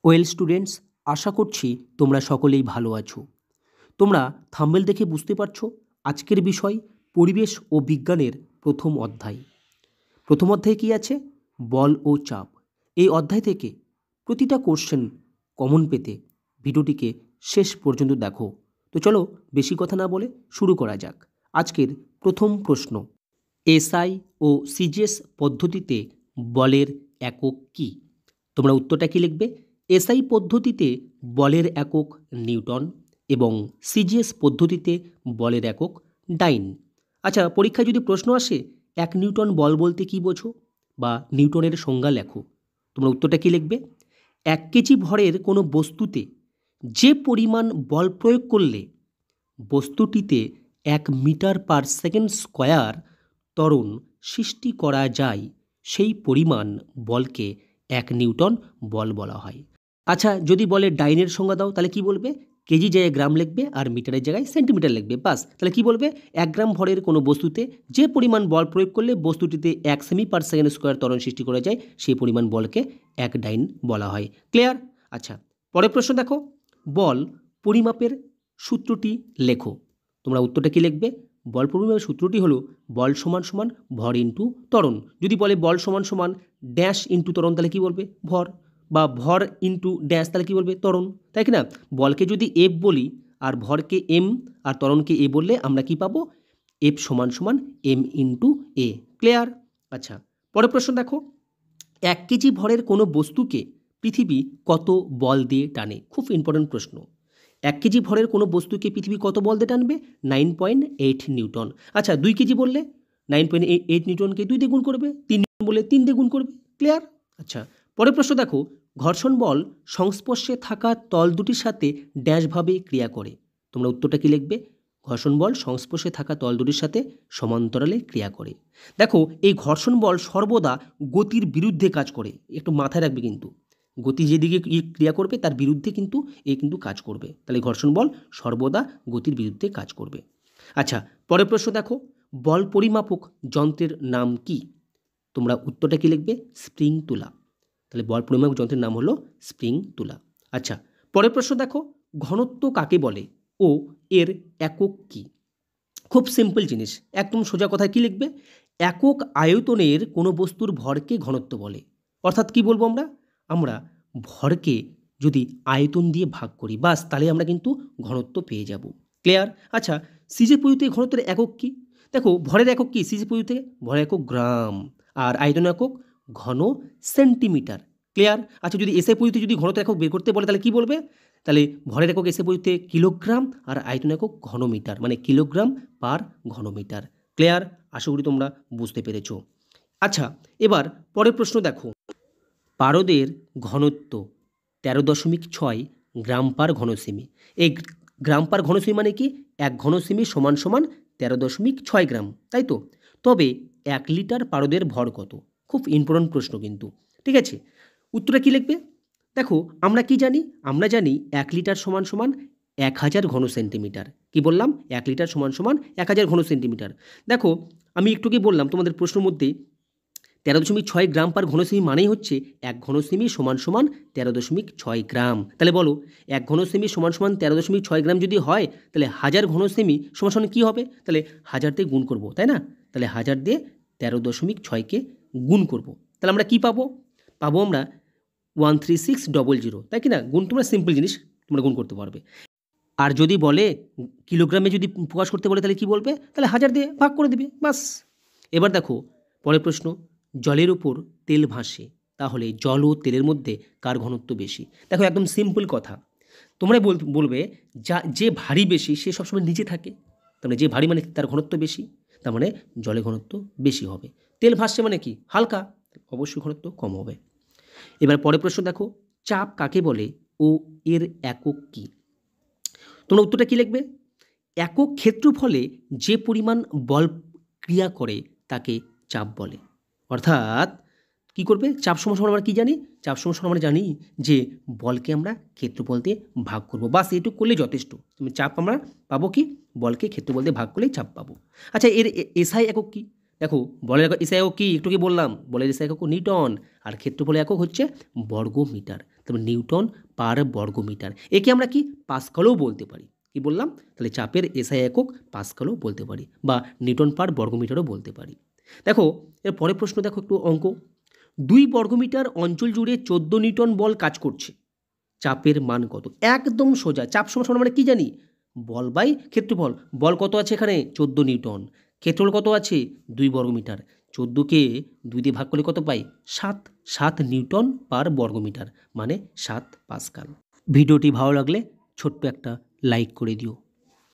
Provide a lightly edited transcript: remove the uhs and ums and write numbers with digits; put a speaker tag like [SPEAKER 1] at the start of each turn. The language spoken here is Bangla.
[SPEAKER 1] ওয়েল স্টুডেন্টস, আশা করছি তোমরা সকলেই ভালো আছো। তোমরা থাম্বনেল দেখে বুঝতে পারছো আজকের বিষয় পরিবেশ ও বিজ্ঞানের প্রথম অধ্যায়। প্রথম অধ্যায়ে কী আছে? বল ও চাপ। এই অধ্যায় থেকে প্রতিটা কোশ্চেন কমন পেতে ভিডিওটিকে শেষ পর্যন্ত দেখো। তো চলো বেশি কথা না বলে শুরু করা যাক। আজকের প্রথম প্রশ্ন, এসআই ও সিজিএস পদ্ধতিতে বলের একক কী? তোমরা উত্তরটা কী লিখবে? এসআই পদ্ধতিতে বলের একক নিউটন এবং সিজিএস পদ্ধতিতে বলের একক ডাইন। আচ্ছা, পরীক্ষায় যদি প্রশ্ন আসে 1 নিউটন বল বলতে কী বোঝো বা নিউটনের সংজ্ঞা লেখো, তোমরা উত্তরটা কী লিখবে? 1 কেজি ভরের কোনো বস্তুতে যে পরিমাণ বল প্রয়োগ করলে বস্তুটিতে 1 মিটার পার সেকেন্ড স্কয়ার ত্বরণ সৃষ্টি করা যায় সেই পরিমাণ বলকে 1 নিউটন বল বলা হয়। আচ্ছা, যদি বলে ডাইনের সংজ্ঞা দাও তাহলে কি বলবে? কেজি জায়গায় গ্রাম লিখবে আর মিটারের জায়গায় সেন্টিমিটার লিখবে, বাস। তাহলে কি বলবে? 1 গ্রাম ভরের কোনো বস্তুতে যে পরিমাণ বল প্রয়োগ করলে বস্তুটিতে 1 সেমি পার সেকেন্ড স্কয়ার ত্বরণ সৃষ্টি করা যায় সেই পরিমাণ বলকে 1 ডাইন বলা হয়। ক্লিয়ার? আচ্ছা, পরের প্রশ্ন দেখো, বল পরিমাপের সূত্রটি লেখো। তোমরা উত্তরটা কি লিখবে? বল পরিমাপের সূত্রটি হলো বল সমান সমান ভর ইন্টু ত্বরণ। যদি বলে বল সমান সমান ড্যাশ ইন্টু ত্বরণ তাহলে কি বলবে? ভর। বা ভর ইন্টু ড্যাশ তাহলে কী বলবে? ত্বরণ, তাই কি না? বলকে যদি এফ বলি আর ভরকে এম আর ত্বরণকে এ বললে আমরা কি পাবো? এফ সমান সমান এম ইন্টু এ। ক্লিয়ার? আচ্ছা, পরের প্রশ্ন দেখো, 1 কেজি ভরের কোনো বস্তুকে পৃথিবী কত বল দিয়ে টানে? খুব ইম্পর্টেন্ট প্রশ্ন। 1 কেজি ভরের কোনো বস্তুকে পৃথিবী কত বল দিয়ে টানবে? 9.8 নিউটন। আচ্ছা, 2 কেজি বললে 9.8 নিউটনকে 2 দিয়ে গুণ করবে, 3 নিউটন বললে 3 দিয়ে গুণ করবে। ক্লিয়ার? আচ্ছা, পরের প্রশ্ন দেখো, ঘর্ষণ বল সংস্পর্শে থাকা তল দুটির সাথে ড্যাশভাবে ক্রিয়া করে। তোমরা উত্তরটা কি লিখবে? ঘর্ষণ বল সংস্পর্শে থাকা তল দুটির সাথে সমান্তরালে ক্রিয়া করে। দেখো, এই ঘর্ষণ বল সর্বদা গতির বিরুদ্ধে কাজ করে, একটু মাথায় রাখবে কিন্তু। গতি যেদিকে ক্রিয়া করবে তার বিরুদ্ধে কিন্তু কিন্তু কাজ করবে। তাহলে ঘর্ষণ বল সর্বদা গতির বিরুদ্ধে কাজ করবে। আচ্ছা, পরের প্রশ্ন দেখো, বল পরিমাপক যন্ত্রের নাম কি? তোমরা উত্তরটা কি লিখবে? স্প্রিং তুলা। তাহলে বল পরিমাপক যন্ত্রের নাম হলো স্প্রিং তুলা। আচ্ছা, পরের প্রশ্ন দেখো, ঘনত্ব কাকে বলে ও এর একক কি? খুব সিম্পল জিনিস, একদম সোজা কথায় কি লিখবে? একক আয়তনের কোনো বস্তুর ভরকে ঘনত্ব বলে। অর্থাৎ কি বলবো আমরা ভরকে যদি আয়তন দিয়ে ভাগ করি, বাস, তাহলে আমরা কিন্তু ঘনত্ব পেয়ে যাব। ক্লিয়ার? আচ্ছা, সিজে পদ্ধতিতে ঘনত্বের একক কি? দেখো, ভরের একক কি সিজে পদ্ধতিতে? ভরের একক গ্রাম আর আয়তন একক ঘন সেন্টিমিটার। ক্লিয়ার? আচ্ছা, যদি এসআই পদ্ধতিতে যদি ঘনত্ব একক বের করতে বলে তাহলে কি বলবে? তাহলে ভরের একক এসআই পদ্ধতিতে কিলোগ্রাম আর আয়তন একক ঘনমিটার, মানে কিলোগ্রাম পার ঘনমিটার। ক্লিয়ার? আশা করি তোমরা বুঝতে পেরেছো। আচ্ছা, এবার পরের প্রশ্ন দেখো, পারদের ঘনত্ব 13.6 গ্রাম পার ঘনসেমি। এই গ্রাম পার ঘনসেমি মানে কি? 1 ঘনসেমি সমান সমান 13.6 গ্রাম, তাই তো? তবে 1 লিটার পারদের ভর কত? খুব ইম্পর্টেন্ট প্রশ্ন কিন্তু। ঠিক আছে, উত্তরটা কী লিখবে? দেখো, আমরা কি জানি? আমরা জানি 1 লিটার সমান সমান 1000 ঘন সেন্টিমিটার। কি বললাম? 1 লিটার সমান সমান 1000 ঘন সেন্টিমিটার। দেখো, আমি একটু কি বললাম তোমাদের প্রশ্নের মধ্যে 13.6 গ্রাম পার ঘনসেমি মানেই হচ্ছে 1 ঘনসেমি সমান সমান 13.6 গ্রাম। তাহলে বলো, 1 ঘনসেমি সমান সমান 13.6 গ্রাম যদি হয় তাহলে 1000 ঘনসেমি সমান সমান কী হবে? তাহলে 1000 দিয়ে গুণ করবো, তাই না? তাহলে 1000 দিয়ে 13.6কে গুণ করবো, তাহলে আমরা কি পাবো? পাবো আমরা 13600, তাই কি না? গুণ তোমরা সিম্পল জিনিস, তোমরা গুণ করতে পারবে। আর যদি বলে কিলোগ্রামে যদি প্রকাশ করতে বলে তাহলে কি বলবে? তাহলে 1000 দিয়ে ভাগ করে দিবে, বাস। এবার দেখো পরের প্রশ্ন, জলের উপর তেল ভাসে, তাহলে জল ও তেলের মধ্যে কার ঘনত্ব বেশি? দেখো, একদম সিম্পল কথা, তোমরা বলবে যে ভারী বেশি সে সবসময় নিচে থাকে, তার মানে যে ভারী মানে তার ঘনত্ব বেশি, তার মানে জলের ঘনত্ব বেশি হবে। তেল ভাসছে মানে কি? হালকা, অবশ্যই ঘনত্ব কম হবে। এবার পরের প্রশ্ন দেখো, চাপ কাকে বলে ও এর একক কি? তোমরা উত্তরটা কী লিখবে? একক ক্ষেত্রফলে যে পরিমাণ বল ক্রিয়া করে তাকে চাপ বলে। অর্থাৎ কি করবে? চাপ সমান সমান আমরা কী জানি? চাপ সমান সমান আমরা জানি যে বলকে আমরা ক্ষেত্রফল দিয়ে ভাগ করব, বাস এইটুকু করলেই যথেষ্ট। তুমি চাপ আমরা পাবো কি? বলকে ক্ষেত্রফল দিয়ে ভাগ করলেই চাপ পাবো। আচ্ছা, এর এসআই একক কি? দেখো, বলের এসআই একক কি? একটু কি বললাম? বলের এসআই একক নিউটন আর ক্ষেত্রফলের একক হচ্ছে বর্গ মিটার। তারপর নিউটন পার বর্গমিটার। একে আমরা কি পাস্কালও বলতে পারি। কি বললাম? তাহলে চাপের এসআই একক পাস্কালও বলতে পারি বা নিউটন পার বর্গমিটারও বলতে পারি। দেখো এর পরের প্রশ্ন, দেখো একটু অঙ্ক। 2 বর্গমিটার অঞ্চল জুড়ে 14 নিউটন বল কাজ করছে, চাপের মান কত? একদম সোজা। চাপ সমান মানে কি জানি? বল বাই ক্ষেত্রফল। বল কত আছে এখানে? 14 নিউটন। ক্ষেত্রফল কত আছে? 2 বর্গমিটার। 14কে 2 দিয়ে ভাগ করলে কত পাই? 7। 7 নিউটন পার বর্গমিটার মানে 7 পাস্কাল। ভিডিওটি ভালো লাগলে ছোট্ট একটা লাইক করে দিও।